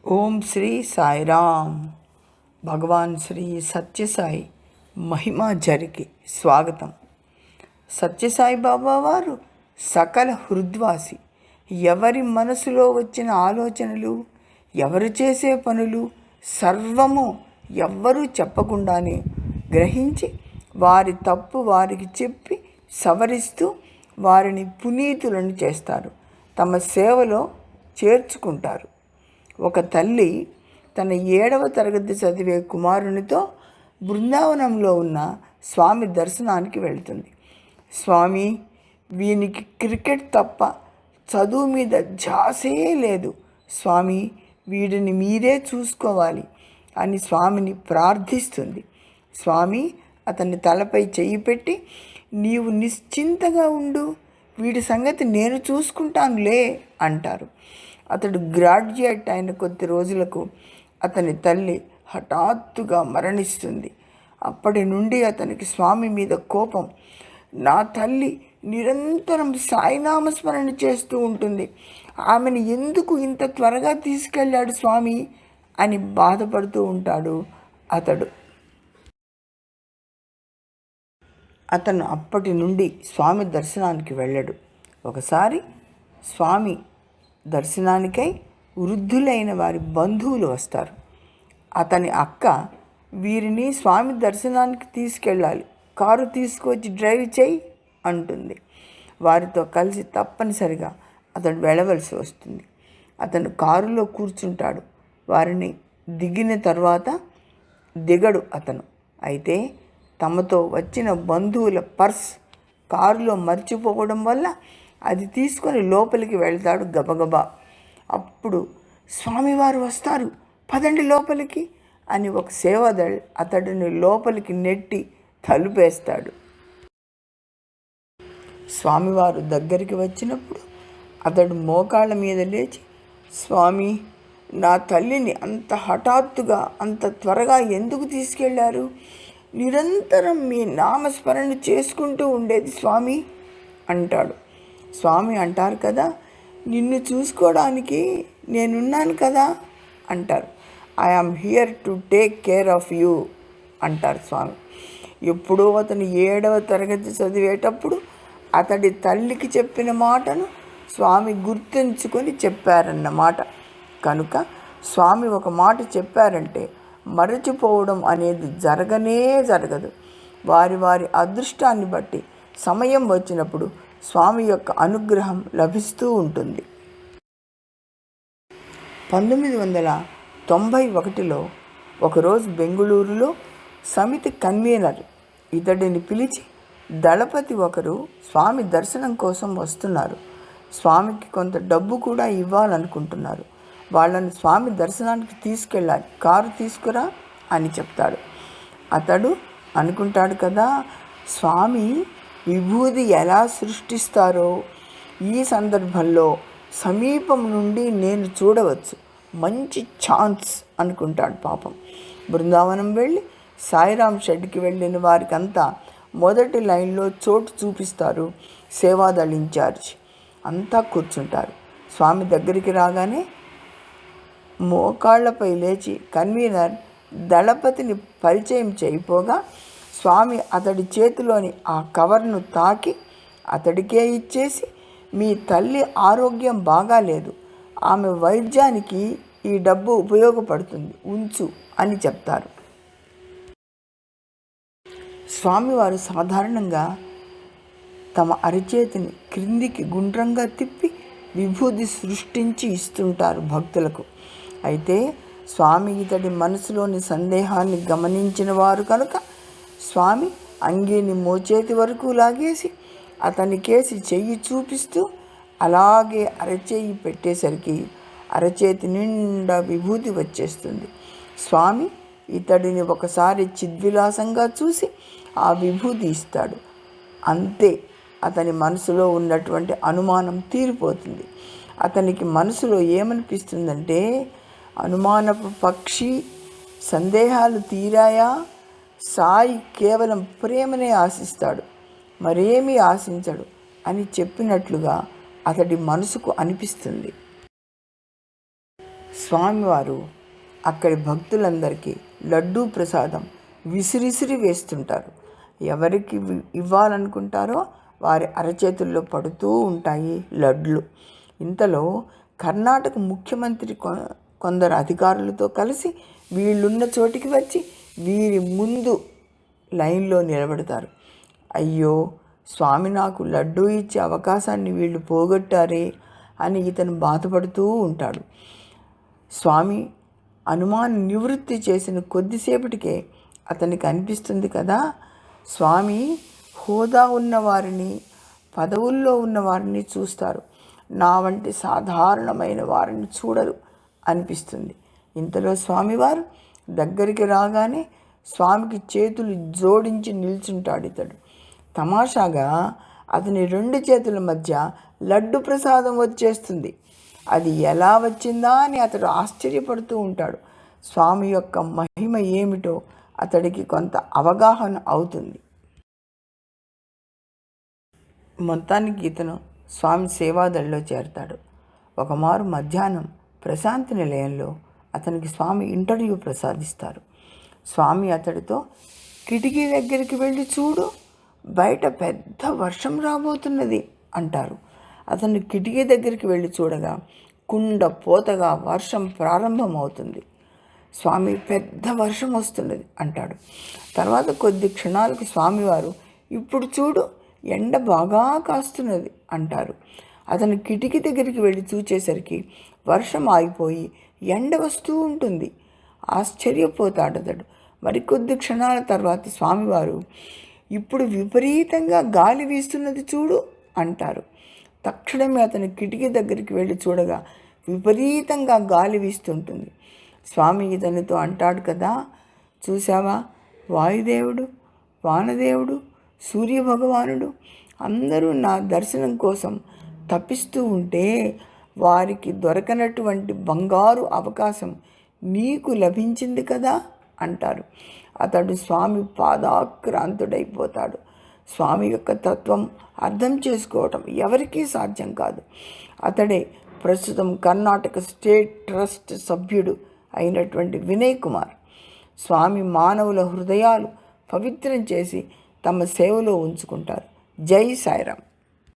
ఓం శ్రీ సాయిరామ్. భగవాన్ శ్రీ సత్యసాయి మహిమా జరిగి స్వాగతం. సత్యసాయి బాబా వారు సకల హృద్వాసి. ఎవరి మనసులో వచ్చిన ఆలోచనలు, ఎవరు చేసే పనులు సర్వము ఎవ్వరూ చెప్పకుండానే గ్రహించి వారి తప్పు వారికి చెప్పి సవరిస్తూ వారిని పునీతులను చేస్తారు, తమ సేవలో చేర్చుకుంటారు. ఒక తల్లి తన 7వ తరగతి చదివే కుమారునితో బృందావనంలో ఉన్న స్వామి దర్శనానికి వెళ్తుంది. స్వామి, వీనికి క్రికెట్ తప్ప చదువు మీద ధ్యాసే లేదు. స్వామి, వీడిని మీరే చూసుకోవాలి అని స్వామిని ప్రార్థిస్తుంది. స్వామి అతని తలపై చెయ్యి పెట్టి, నీవు నిశ్చింతగా ఉండు, వీడి సంగతి నేను చూసుకుంటానులే అంటారు. అతడు గ్రాడ్యుయేట్ అయిన కొద్ది రోజులకు అతని తల్లి హఠాత్తుగా మరణిస్తుంది. అప్పటి నుండి అతనికి స్వామి మీద కోపం. నా తల్లి నిరంతరం సాయినామస్మరణ చేస్తూ ఉంటుంది, ఆమెను ఎందుకు ఇంత త్వరగా తీసుకెళ్ళాడు స్వామి అని బాధపడుతూ ఉంటాడు అతను అప్పటి నుండి స్వామి దర్శనానికి వెళ్ళడు. ఒకసారి స్వామి దర్శనానికై వృద్ధులైన వారి బంధువులు వస్తారు. అతని అక్క వీరిని స్వామి దర్శనానికి తీసుకెళ్ళాలి, కారు తీసుకొచ్చి డ్రైవ్ చేయి అంటుంది. వారితో కలిసి తప్పనిసరిగా అతడు వెళ్ళవలసి వస్తుంది. అతను కారులో కూర్చుంటాడు. వారిని దిగిన తర్వాత దిగడు అతను. అయితే తమతో వచ్చిన బంధువుల పర్స్ కారులో మర్చిపోవడం వల్ల అది తీసుకొని లోపలికి వెళ్తాడు గబగబా. అప్పుడు స్వామివారు వస్తారు, పదండి లోపలికి అని ఒక సేవదళ్ అతడిని లోపలికి నెట్టి తలుపేస్తాడు. స్వామివారు దగ్గరికి వచ్చినప్పుడు అతడు మోకాళ్ళ మీద లేచి, స్వామి, నా తల్లిని అంత హఠాత్తుగా అంత త్వరగా ఎందుకు తీసుకెళ్లారు? నిరంతరం మీ నామస్మరణ చేసుకుంటూ ఉండేది స్వామి అంటాడు. స్వామి అంటారు కదా, నిన్ను చూసుకోవడానికి నేనున్నాను కదా అంటారు. I am here to take care of you అంటారు స్వామి. ఎప్పుడో అతను 7వ తరగతి చదివేటప్పుడు అతడి తల్లికి చెప్పిన మాటను స్వామి గుర్తుంచుకొని చెప్పారన్నమాట. కనుక స్వామి ఒక మాట చెప్పారంటే మరచిపోవడం అనేది జరగదు. వారి వారి అదృష్టాన్ని బట్టి సమయం వచ్చినప్పుడు స్వామి యొక్క అనుగ్రహం లభిస్తూ ఉంటుంది. 1991లో ఒకరోజు బెంగుళూరులో సమితి కన్వీనర్ ఇతడిని పిలిచి, దళపతి ఒకరు స్వామి దర్శనం కోసం వస్తున్నారు, స్వామికి కొంత డబ్బు కూడా ఇవ్వాలనుకుంటున్నారు, వాళ్ళని స్వామి దర్శనానికి తీసుకెళ్ళాలి, కారు తీసుకురా అని చెప్తాడు. అతడు అనుకుంటాడు కదా, స్వామి విభూది ఎలా సృష్టిస్తారో ఈ సందర్భంలో సమీపం నుండి నేను చూడవచ్చు, మంచి ఛాన్స్ అనుకుంటాడు. పాపం బృందావనం వెళ్ళి సాయిరామ్ షెడ్కి వెళ్ళిన వారికంతా మొదటి లైన్లో చోటు చూపిస్తారు. సేవాదళ ఇన్ఛార్జ్ అంతా కూర్చుంటారు. స్వామి దగ్గరికి రాగానే మోకాళ్లపై లేచి కన్వీనర్ దళపతిని పరిచయం చేయిపోగా స్వామి అతడి చేతిలోని ఆ కవర్ను తాకి అతడికే ఇచ్చేసి, మీ తల్లి ఆరోగ్యం బాగాలేదు, ఆమె వైద్యానికి ఈ డబ్బు ఉపయోగపడుతుంది, ఉంచు అని చెప్తారు. స్వామివారు సాధారణంగా తమ అరచేతిని క్రిందికి గుండ్రంగా తిప్పి విభూది సృష్టించి ఇస్తుంటారు భక్తులకు. అయితే స్వామి ఇతడి మనసులోని సందేహాన్ని గమనించిన వారు కనుక స్వామి అంగీని మోచేతి వరకు లాగేసి అతనికేసి చెయ్యి చూపిస్తూ అలాగే అరచేయి పెట్టేసరికి అరచేతి నిండా విభూతి వచ్చేస్తుంది. స్వామి ఇతడిని ఒకసారి చిద్విలాసంగా చూసి ఆ విభూతి ఇస్తాడు. అంతే, అతని మనసులో ఉన్నటువంటి అనుమానం తీరిపోతుంది. అతనికి మనసులో ఏమనిపిస్తుందంటే, అనుమానపు పక్షి, సందేహాలు తీరాయా, సాయి కేవలం ప్రేమనే ఆశిస్తాడు, మరేమీ ఆశించడు అని చెప్పినట్లుగా అతడి మనసుకు అనిపిస్తుంది. స్వామివారు అక్కడి భక్తులందరికీ లడ్డూ ప్రసాదం విసిరిసిరి వేస్తుంటారు. ఎవరికి ఇవ్వాలనుకుంటారో వారి అరచేతుల్లో పడుతూ ఉంటాయి లడ్లు. ఇంతలో కర్ణాటక ముఖ్యమంత్రి కొందరు అధికారులతో కలిసి వీళ్ళున్న చోటికి వచ్చి వీరి ముందు లైన్లో నిలబడతారు. అయ్యో, స్వామి నాకు లడ్డూ ఇచ్చే అవకాశాన్ని వీళ్ళు పోగొట్టారే అని ఇతను బాధపడుతూ ఉంటాడు. స్వామి అనుమాన నివృత్తి చేసిన కొద్దిసేపటికే అతనికి అనిపిస్తుంది కదా, స్వామి హోదా ఉన్నవారిని, పదవుల్లో ఉన్నవారిని చూస్తారు, నా వంటి సాధారణమైన వారిని చూడరు అనిపిస్తుంది. ఇంతలో స్వామివారు దగ్గరికి రాగానే స్వామికి చేతులు జోడించి నిల్చుంటాడు ఇతడు. తమాషాగా అతని 2 చేతుల మధ్య లడ్డు ప్రసాదం వచ్చేస్తుంది. అది ఎలా వచ్చిందా అని అతడు ఆశ్చర్యపడుతూ ఉంటాడు. స్వామి యొక్క మహిమ ఏమిటో అతడికి కొంత అవగాహన అవుతుంది. మొత్తానికి ఇతను స్వామి సేవాదళిలో చేరతాడు. ఒకమారు మధ్యాహ్నం ప్రశాంతి నిలయంలో అతనికి స్వామి ఇంటర్వ్యూ ప్రసాదిస్తారు. స్వామి అతడితో, కిటికీ దగ్గరికి వెళ్ళి చూడు, బయట పెద్ద వర్షం రాబోతున్నది అంటారు. అతను కిటికీ దగ్గరికి వెళ్ళి చూడగా కుండ పోతగా వర్షం ప్రారంభమవుతుంది. స్వామి, పెద్ద వర్షం వస్తున్నది అంటాడు. తర్వాత కొద్ది క్షణాలకు స్వామివారు, ఇప్పుడు చూడు, ఎండ బాగా కాస్తున్నది అంటారు. అతను కిటికీ దగ్గరికి వెళ్ళి చూచేసరికి వర్షం ఆగిపోయి ఎండ వస్తూ ఉంటుంది. ఆశ్చర్యపోతాడు అతడు. మరికొద్ది క్షణాల తర్వాత స్వామివారు, ఇప్పుడు విపరీతంగా గాలి వీస్తున్నది చూడు అంటారు. తక్షణమే అతను కిటికీ దగ్గరికి వెళ్ళి చూడగా విపరీతంగా గాలి వీస్తుంటుంది. స్వామి ఇతనితో అంటాడు కదా, చూసావా, వాయుదేవుడు, వానదేవుడు, సూర్యభగవానుడు అందరూ నా దర్శనం కోసం తప్పిస్తూ ఉంటే వారికి దొరకనటువంటి బంగారు అవకాశం నీకు లభించింది కదా అంటారు. అతడు స్వామి పాదాక్రాంతుడైపోతాడు. స్వామి యొక్క తత్వం అర్థం చేసుకోవటం ఎవరికీ సాధ్యం కాదు. అతడే ప్రస్తుతం కర్ణాటక స్టేట్ ట్రస్ట్ సభ్యుడు అయినటువంటి వినయ్ కుమార్. స్వామి మానవుల హృదయాలు పవిత్రం చేసి తమ సేవలో ఉంచుకుంటారు. జై సాయిరామ్.